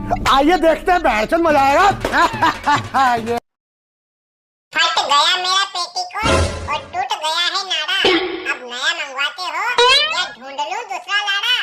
आइए देखते हैं, बैठचंद मजा आएगा। ये फट गया मेरा पेटीकोट और टूट गया है नाड़ा। अब नया मंगवाते हो या ढूंढ लूं दूसरा लाड़ा।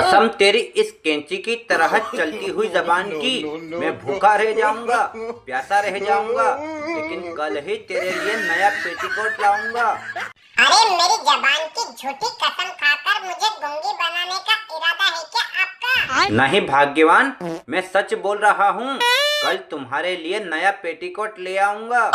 कसम तेरी इस कैंची की तरह चलती हुई जबान की, मैं भूखा रह जाऊंगा, प्यासा रह जाऊंगा, लेकिन कल ही तेरे लिए नया पेटीकोट लाऊंगा। अरे मेरी जबान की झूठी कसम खाकर मुझे गूंगी बनाने का इरादा है क्या आपका? नहीं भाग्यवान, मैं सच बोल रहा हूँ, कल तुम्हारे लिए नया पेटीकोट ले आऊंगा।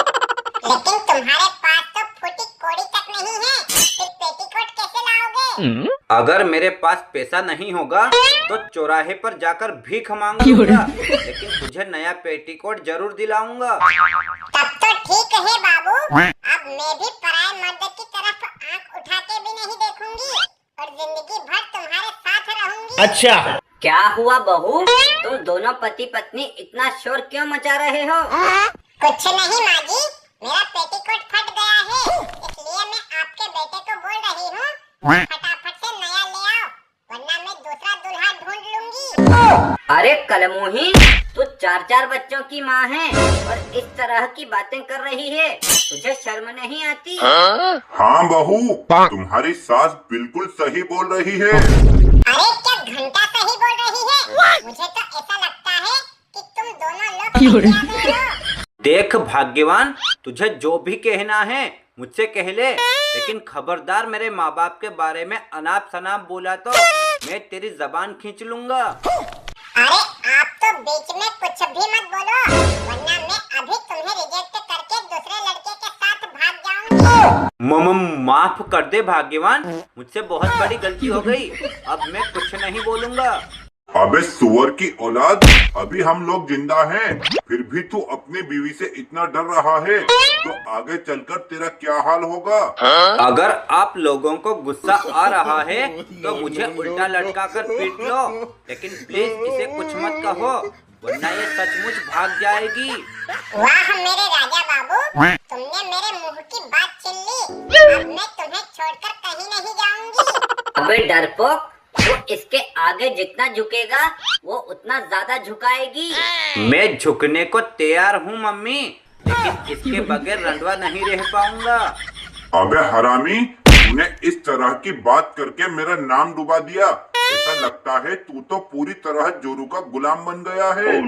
लेकिन तुम्हारे पास तो फूटी कोड़ी तक नहीं है, फिर पेटीकोट कैसे लाओगे? अगर मेरे पास पैसा नहीं होगा तो चौराहे पर जाकर भीख मांगूंगा, लेकिन तुझे नया पेटीकोट जरूर दिलाऊंगा। तब तो ठीक है बाबू, अब मैं भी पराये मर्द की तरफ आंख उठा के भी नहीं देखूंगी और जिंदगी भर तुम्हारे साथ रहूंगी। अच्छा, क्या हुआ बहू, तुम दोनों पति पत्नी इतना शोर क्यों मचा रहे हो? कुछ नहीं माँ जी, मेरा पेटीकोट फट गया है, इसलिए मैं आपके बेटे को बोल रही हूँ फटाफट से नया ले आओ, वरना मैं दूसरा दूल्हा ढूंढ लूंगी। अरे कलमुही, तू 4-4 बच्चों की माँ है और इस तरह की बातें कर रही है, तुझे शर्म नहीं आती? हाँ बहू, तुम्हारी सास बिल्कुल सही बोल रही है। अरे क्या घंटा सही बोल रही है? मुझे तो ऐसा लगता है कि तुम दोनों लोग हत्या गए हो। देख भाग्यवान, तुझे जो भी कहना है मुझसे कह ले, लेकिन खबरदार मेरे माँ बाप के बारे में अनाप शनाप बोला तो मैं तेरी जबान खींच लूंगा। अरे आप तो बीच में कुछ भी मत बोलो, वरना मैं अभी तुम्हें रिजेक्ट करके दूसरे लड़के के साथ भाग जाऊंगी। माफ कर दे भाग्यवान, मुझसे बहुत बड़ी गलती हो गई, अब मैं कुछ नहीं बोलूंगा। अबे सुअर की औलाद, अभी हम लोग जिंदा हैं, फिर भी तू अपनी बीवी से इतना डर रहा है, तो आगे चलकर तेरा क्या हाल होगा? अगर आप लोगों को गुस्सा आ रहा है तो मुझे उल्टा लटका कर पीट लो, लेकिन प्लीज इसे कुछ मत कहो, वरना ये सचमुच भाग जाएगी। वाह मेरे राजा बाबू, तुमने मेरे मुंह की बात छीन ली, अब मैं तुम्हें छोड़कर कहीं नहीं जाऊंगी। अबे डरपोक, वो इसके आगे जितना झुकेगा वो उतना ज्यादा झुकाएगी। मैं झुकने को तैयार हूँ मम्मी, लेकिन इसके बगैर रंडवा नहीं रह पाऊंगा। अबे हरामी, तूने इस तरह की बात करके मेरा नाम डुबा दिया। ऐसा लगता है तू तो पूरी तरह जोरू का गुलाम बन गया है।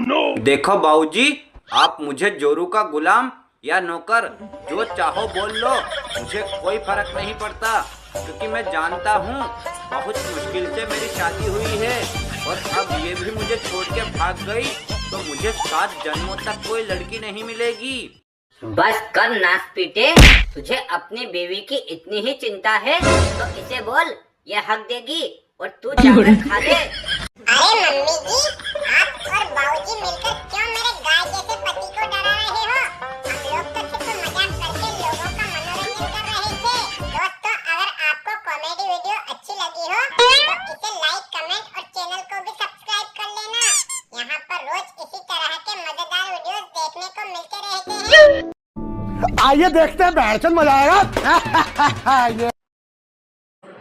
देखो बाबूजी, आप मुझे जोरू का गुलाम या नौकर जो चाहो बोल लो, मुझे कोई फर्क नहीं पड़ता, क्योंकि मैं जानता हूँ बहुत मुश्किल से मेरी शादी हुई है, और अब ये भी मुझे छोड़ के भाग गई तो मुझे 7 जन्मों तक कोई लड़की नहीं मिलेगी। बस कर नाक पीटे, तुझे अपनी बीवी की इतनी ही चिंता है तो इसे बोल, ये हक देगी और तू जाकर खा ले। अरे मम्मी जी, आप और बाबूजी मिलकर क्यों मेरे गाय जैसे पति को डरा रहे हो? हम लोग तो सिर्फ मजाक करके लोगों का मनोरंजन कर रहे थे। दोस्तों, अगर आपको कॉमेडी वीडियो अच्छी लगी हो तो इसे लाइक, कमेंट और चैनल को भी सब्सक्राइब कर लेना। यहाँ पर रोज इसी तरह के मजेदार वीडियोस देखने को मिलते रहते हैं। आइए देखते हैं, बैठचंद मजा आएगा। ये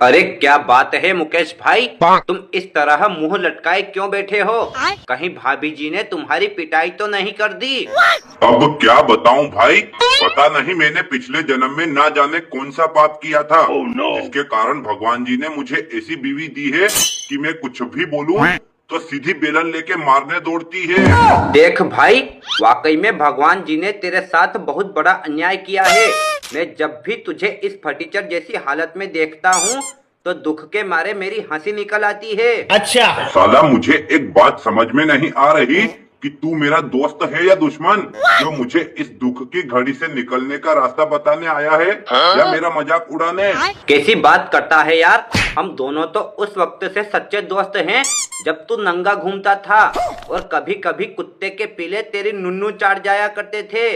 अरे क्या बात है मुकेश भाई, तुम इस तरह मुंह लटकाए क्यों बैठे हो? कहीं भाभी जी ने तुम्हारी पिटाई तो नहीं कर दी? अब क्या बताऊं भाई, पता नहीं मैंने पिछले जन्म में ना जाने कौन सा पाप किया था, जिसके कारण भगवान जी ने मुझे ऐसी बीवी दी है कि मैं कुछ भी बोलूं तो सीधी बेलन लेके मारने दौड़ती है। देख भाई, वाकई में भगवान जी ने तेरे साथ बहुत बड़ा अन्याय किया है। मैं जब भी तुझे इस फटीचर जैसी हालत में देखता हूँ तो दुख के मारे मेरी हंसी निकल आती है। अच्छा, साला मुझे एक बात समझ में नहीं आ रही कि तू मेरा दोस्त है या दुश्मन, जो मुझे इस दुख की घड़ी से निकलने का रास्ता बताने आया है या मेरा मजाक उड़ाने। कैसी बात करता है यार, हम दोनों तो उस वक्त से सच्चे दोस्त हैं जब तू नंगा घूमता था और कभी कभी कुत्ते के पीले तेरी नुन्नू चाट जाया करते थे।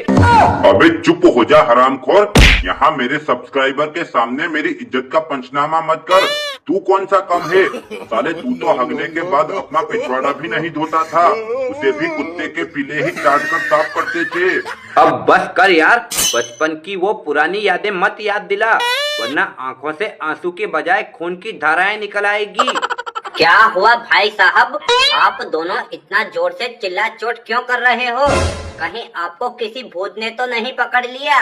अबे चुप हो जा हरामखोर, यहाँ मेरे सब्सक्राइबर के सामने मेरी इज्जत का पंचनामा मत कर। तू कौन सा कम है? साले तू तो हगने के बाद अपना पिछवाड़ा भी नहीं धोता था, उसे भी कुत्ते के पीले ही चाट कर साफ करते थे। अब बस कर यार, बचपन की वो पुरानी यादें मत याद दिला, वरना आंखों से आंसू के बजाय खून की धाराएं निकल आएगी। क्या हुआ भाई साहब, आप दोनों इतना जोर से चिल्ला चोट क्यों कर रहे हो? कहीं आपको किसी भूत ने तो नहीं पकड़ लिया?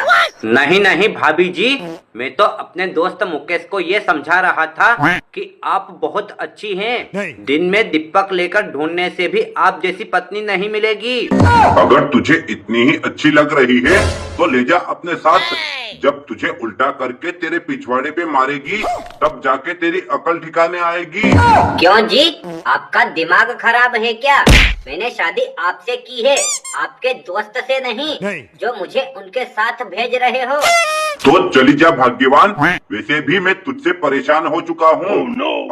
नहीं नहीं भाभी जी, मैं तो अपने दोस्त मुकेश को ये समझा रहा था कि आप बहुत अच्छी हैं। दिन में दीपक लेकर ढूंढने से भी आप जैसी पत्नी नहीं मिलेगी। अगर तुझे इतनी ही अच्छी लग रही है तो ले जा अपने साथ। जब तुझे उल्टा करके तेरे पिछवाड़े पे मारेगी तब जाके तेरी अकल ठिकाने आएगी। क्यों जी, आपका दिमाग खराब है क्या? मैंने शादी आपसे की है, आपके दोस्त से नहीं, जो मुझे उनके साथ भेज रहे हो। तो चली जा भाग्यवान, वैसे भी मैं तुझसे परेशान हो चुका हूँ।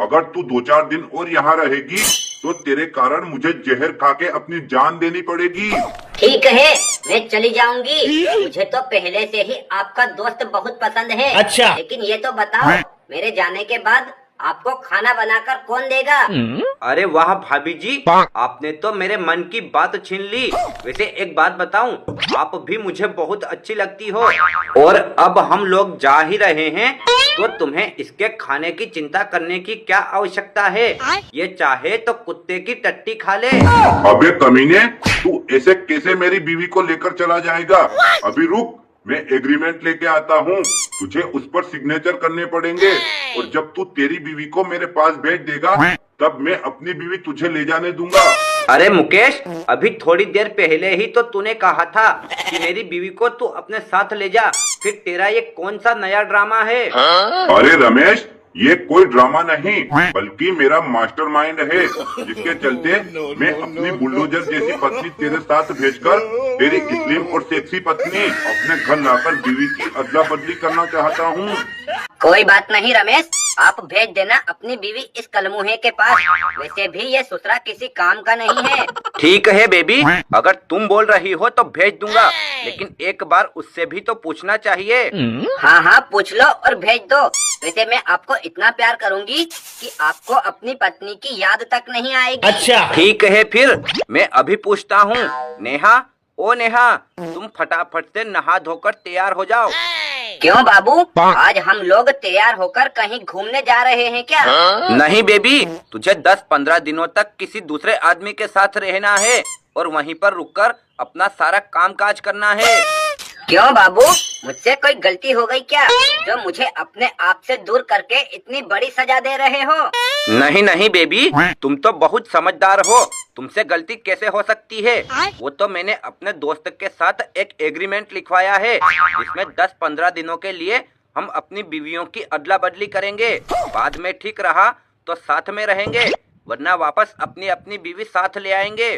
अगर तू 2-4 दिन और यहाँ रहेगी तो तेरे कारण मुझे जहर खा के अपनी जान देनी पड़ेगी। ठीक है, मैं चली जाऊंगी। मुझे तो पहले से ही आपका दोस्त बहुत पसंद है। अच्छा। लेकिन ये तो बताओ, मेरे जाने के बाद आपको खाना बनाकर कौन देगा? अरे वाह भाभी जी, आपने तो मेरे मन की बात छीन ली। वैसे एक बात बताऊं, आप भी मुझे बहुत अच्छी लगती हो, और अब हम लोग जा ही रहे हैं तो तुम्हें इसके खाने की चिंता करने की क्या आवश्यकता है? ये चाहे तो कुत्ते की टट्टी खा ले। अबे कमीने, तू ऐसे कैसे मेरी बीवी को लेकर चला जाएगा? अभी रुक, मैं एग्रीमेंट लेके आता हूँ। तुझे उस पर सिग्नेचर करने पड़ेंगे, और जब तू तेरी बीवी को मेरे पास भेज देगा तब मैं अपनी बीवी तुझे ले जाने दूंगा। अरे मुकेश, अभी थोड़ी देर पहले ही तो तूने कहा था कि मेरी बीवी को तू अपने साथ ले जा, फिर तेरा ये कौन सा नया ड्रामा है? अरे रमेश, ये कोई ड्रामा नहीं बल्कि मेरा मास्टरमाइंड है, जिसके चलते मैं अपनी बुलडोजर जैसी पत्नी तेरे साथ भेजकर तेरी स्लिम और सेक्सी पत्नी अपने घर लाकर बीवी की अदला बदली करना चाहता हूँ। कोई बात नहीं रमेश, आप भेज देना अपनी बीवी इस कलमुहे के पास। वैसे भी ये ससुरा किसी काम का नहीं है। ठीक है बेबी, अगर तुम बोल रही हो तो भेज दूंगा, लेकिन एक बार उससे भी तो पूछना चाहिए। हाँ हाँ, पूछ लो और भेज दो। वैसे मैं आपको इतना प्यार करूंगी कि आपको अपनी पत्नी की याद तक नहीं आएगी। अच्छा ठीक है, फिर मैं अभी पूछता हूँ। नेहा, ओ नेहा, तुम फटाफट से नहा धोकर तैयार हो जाओ। क्यों बाबू, आज हम लोग तैयार होकर कहीं घूमने जा रहे हैं क्या? नहीं बेबी, तुझे 10-15 दिनों तक किसी दूसरे आदमी के साथ रहना है और वहीं पर रुककर अपना सारा काम काज करना है। क्यों बाबू, मुझसे कोई गलती हो गई क्या, जो मुझे अपने आप से दूर करके इतनी बड़ी सजा दे रहे हो? नहीं नहीं बेबी, तुम तो बहुत समझदार हो, तुमसे गलती कैसे हो सकती है? वो तो मैंने अपने दोस्त के साथ एक एग्रीमेंट लिखवाया है, जिसमें 10-15 दिनों के लिए हम अपनी बीवियों की अदला बदली करेंगे। बाद में ठीक रहा तो साथ में रहेंगे, वरना वापस अपनी अपनी बीवी साथ ले आएंगे।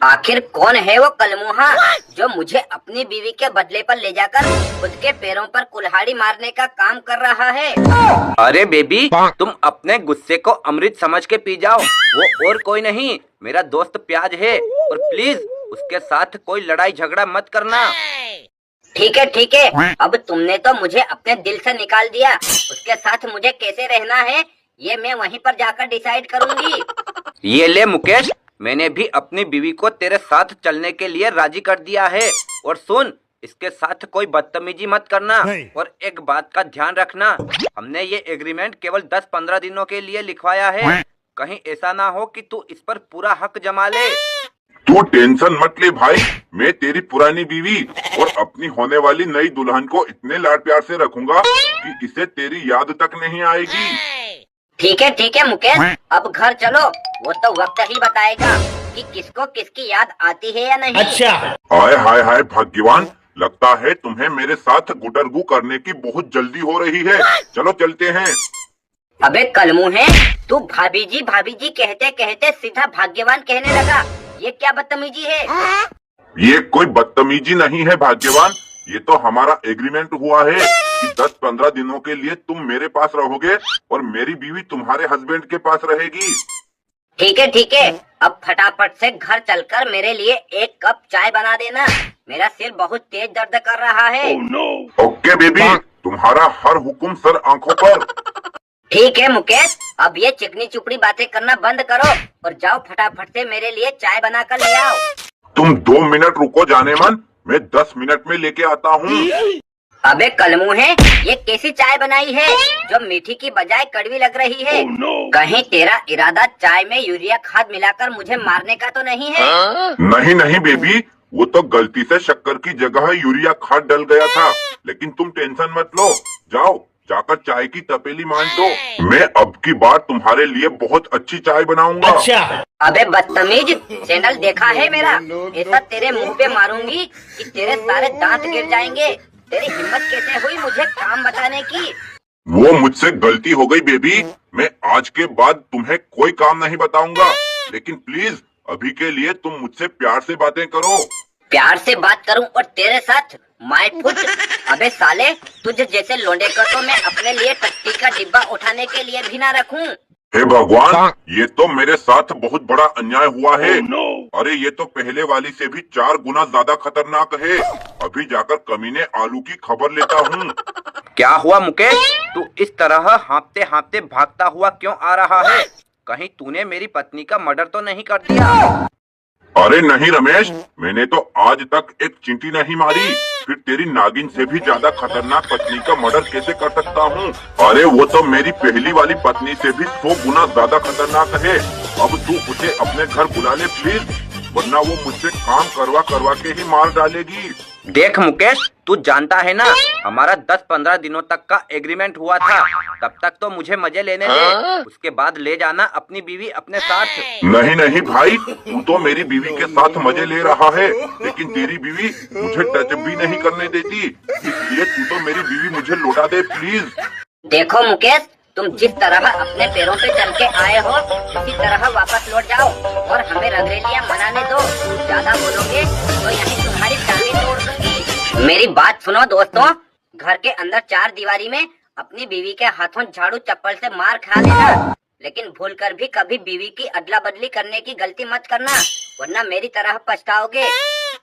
आखिर कौन है वो कलमुहा जो मुझे अपनी बीवी के बदले पर ले जाकर खुद के पैरों पर कुल्हाड़ी मारने का काम कर रहा है? अरे बेबी, तुम अपने गुस्से को अमृत समझ के पी जाओ। वो और कोई नहीं, मेरा दोस्त प्याज है, और प्लीज उसके साथ कोई लड़ाई झगड़ा मत करना। ठीक है, अब तुमने तो मुझे अपने दिल से निकाल दिया। उसके साथ मुझे कैसे रहना है ये मैं वहीं पर जाकर डिसाइड करूंगी। ये ले मुकेश, मैंने भी अपनी बीवी को तेरे साथ चलने के लिए राजी कर दिया है। और सुन, इसके साथ कोई बदतमीजी मत करना, और एक बात का ध्यान रखना, हमने ये एग्रीमेंट केवल 10-15 दिनों के लिए लिखवाया है। कहीं ऐसा ना हो कि तू इस पर पूरा हक जमा ले। तू टेंशन मत ले भाई, मैं तेरी पुरानी बीवी और अपनी होने वाली नई दुल्हन को इतने लाड प्यार से रखूंगा कि इसे तेरी याद तक नहीं आएगी। ठीक है मुकेश, अब घर चलो, वो तो वक्त ही बताएगा कि किसको किसकी याद आती है या नहीं। अच्छा। हाय हाय हाय भाग्यवान, लगता है तुम्हें मेरे साथ गुटरगू करने की बहुत जल्दी हो रही है। चलो चलते हैं। अबे कलमुहे, तू भाभी जी कहते कहते सीधा भाग्यवान कहने लगा। ये क्या बदतमीजी है? ये कोई बदतमीजी नहीं है भाग्यवान, ये तो हमारा एग्रीमेंट हुआ है कि 10-15 दिनों के लिए तुम मेरे पास रहोगे और मेरी बीवी तुम्हारे हस्बैंड के पास रहेगी। ठीक है, अब फटाफट से घर चलकर मेरे लिए 1 कप चाय बना देना। मेरा सिर बहुत तेज दर्द कर रहा है। ओके बेबी, तुम्हारा हर हुक्म सर आंखों पर। ठीक है मुकेश, अब ये चिकनी चुपड़ी बातें करना बंद करो और जाओ फटाफट से मेरे लिए चाय बना कर ले आओ। तुम 2 मिनट रुको जाने मन, मैं 10 मिनट में लेके आता हूँ। अबे कलमुहे, ये कैसी चाय बनाई है जो मीठी की बजाय कड़वी लग रही है? कहीं तेरा इरादा चाय में यूरिया खाद मिलाकर मुझे मारने का तो नहीं है? नहीं नहीं बेबी, वो तो गलती से शक्कर की जगह यूरिया खाद डल गया था। लेकिन तुम टेंशन मत लो, जाओ जाकर चाय की तपेली मान दो। मैं अब की बार तुम्हारे लिए बहुत अच्छी चाय बनाऊंगा। अबे बदतमीज, चैनल देखा है मेरा? ऐसा तेरे मुंह पे मारूंगी कि तेरे सारे दांत गिर जाएंगे। तेरी हिम्मत कैसे हुई मुझे काम बताने की? वो मुझसे गलती हो गई बेबी, मैं आज के बाद तुम्हें कोई काम नहीं बताऊंगा। लेकिन प्लीज अभी के लिए तुम मुझसे प्यार से बातें करो। प्यार से बात करूं और तेरे साथ माय फुट? अबे साले, तुझे जैसे लोंडे को तो मैं अपने लिए टट्टी का डिब्बा उठाने के लिए भी ना रखूं। हे भगवान, ये तो मेरे साथ बहुत बड़ा अन्याय हुआ है। अरे ये तो पहले वाली से भी 4 गुना ज्यादा खतरनाक है। अभी जाकर कमीने आलू की खबर लेता हूँ। क्या हुआ मुकेश, तू इस तरह हाँफते हाँफते भागता हुआ क्यों आ रहा है? कहीं तूने मेरी पत्नी का मर्डर तो नहीं कर दिया? अरे नहीं रमेश, मैंने तो आज तक एक चींटी नहीं मारी, फिर तेरी नागिन से भी ज्यादा खतरनाक पत्नी का मर्डर कैसे कर सकता हूँ? अरे वो तो मेरी पहली वाली पत्नी से भी 100 गुना ज्यादा खतरनाक है। अब तू उसे अपने घर बुला ले प्लीज, वरना वो मुझसे काम करवा करवा के ही मार डालेगी। देख मुकेश, तू जानता है ना, हमारा 10-15 दिनों तक का एग्रीमेंट हुआ था। तब तक तो मुझे मजे लेने दे, उसके बाद ले जाना अपनी बीवी अपने साथ। नहीं नहीं भाई, तू तो मेरी बीवी के साथ मजे ले रहा है, लेकिन तेरी बीवी मुझे टच भी नहीं करने देती। इसलिए तू तो मेरी बीवी मुझे लौटा दे प्लीज। देखो मुकेश, तुम जिस तरह अपने पैरों पे चल के आए हो उसी तरह वापस लौट जाओ और हमें रंगरेलियां मनाने दो। ज्यादा बोलोगे तो यहीं तुम्हारी टांगें तोड़ दूंगी। मेरी बात सुनो दोस्तों, घर के अंदर 4 दीवारी में अपनी बीवी के हाथों झाड़ू चप्पल से मार खा लेना, लेकिन भूल कर भी कभी बीवी की अदला बदली करने की गलती मत करना, वरना मेरी तरह पछताओगे।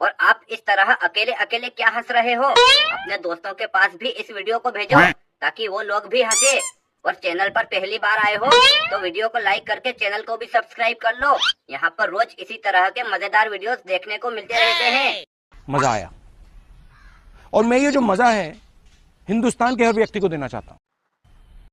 और आप इस तरह अकेले अकेले क्या हंस रहे हो? अपने दोस्तों के पास भी इस वीडियो को भेजो ताकि वो लोग भी हंसे। और चैनल पर पहली बार आए हो तो वीडियो को लाइक करके चैनल को भी सब्सक्राइब कर लो। यहाँ पर रोज इसी तरह के मजेदार वीडियोस देखने को मिलते रहते हैं। मजा आया, और मैं ये जो मजा है हिंदुस्तान के हर व्यक्ति को देना चाहता हूं।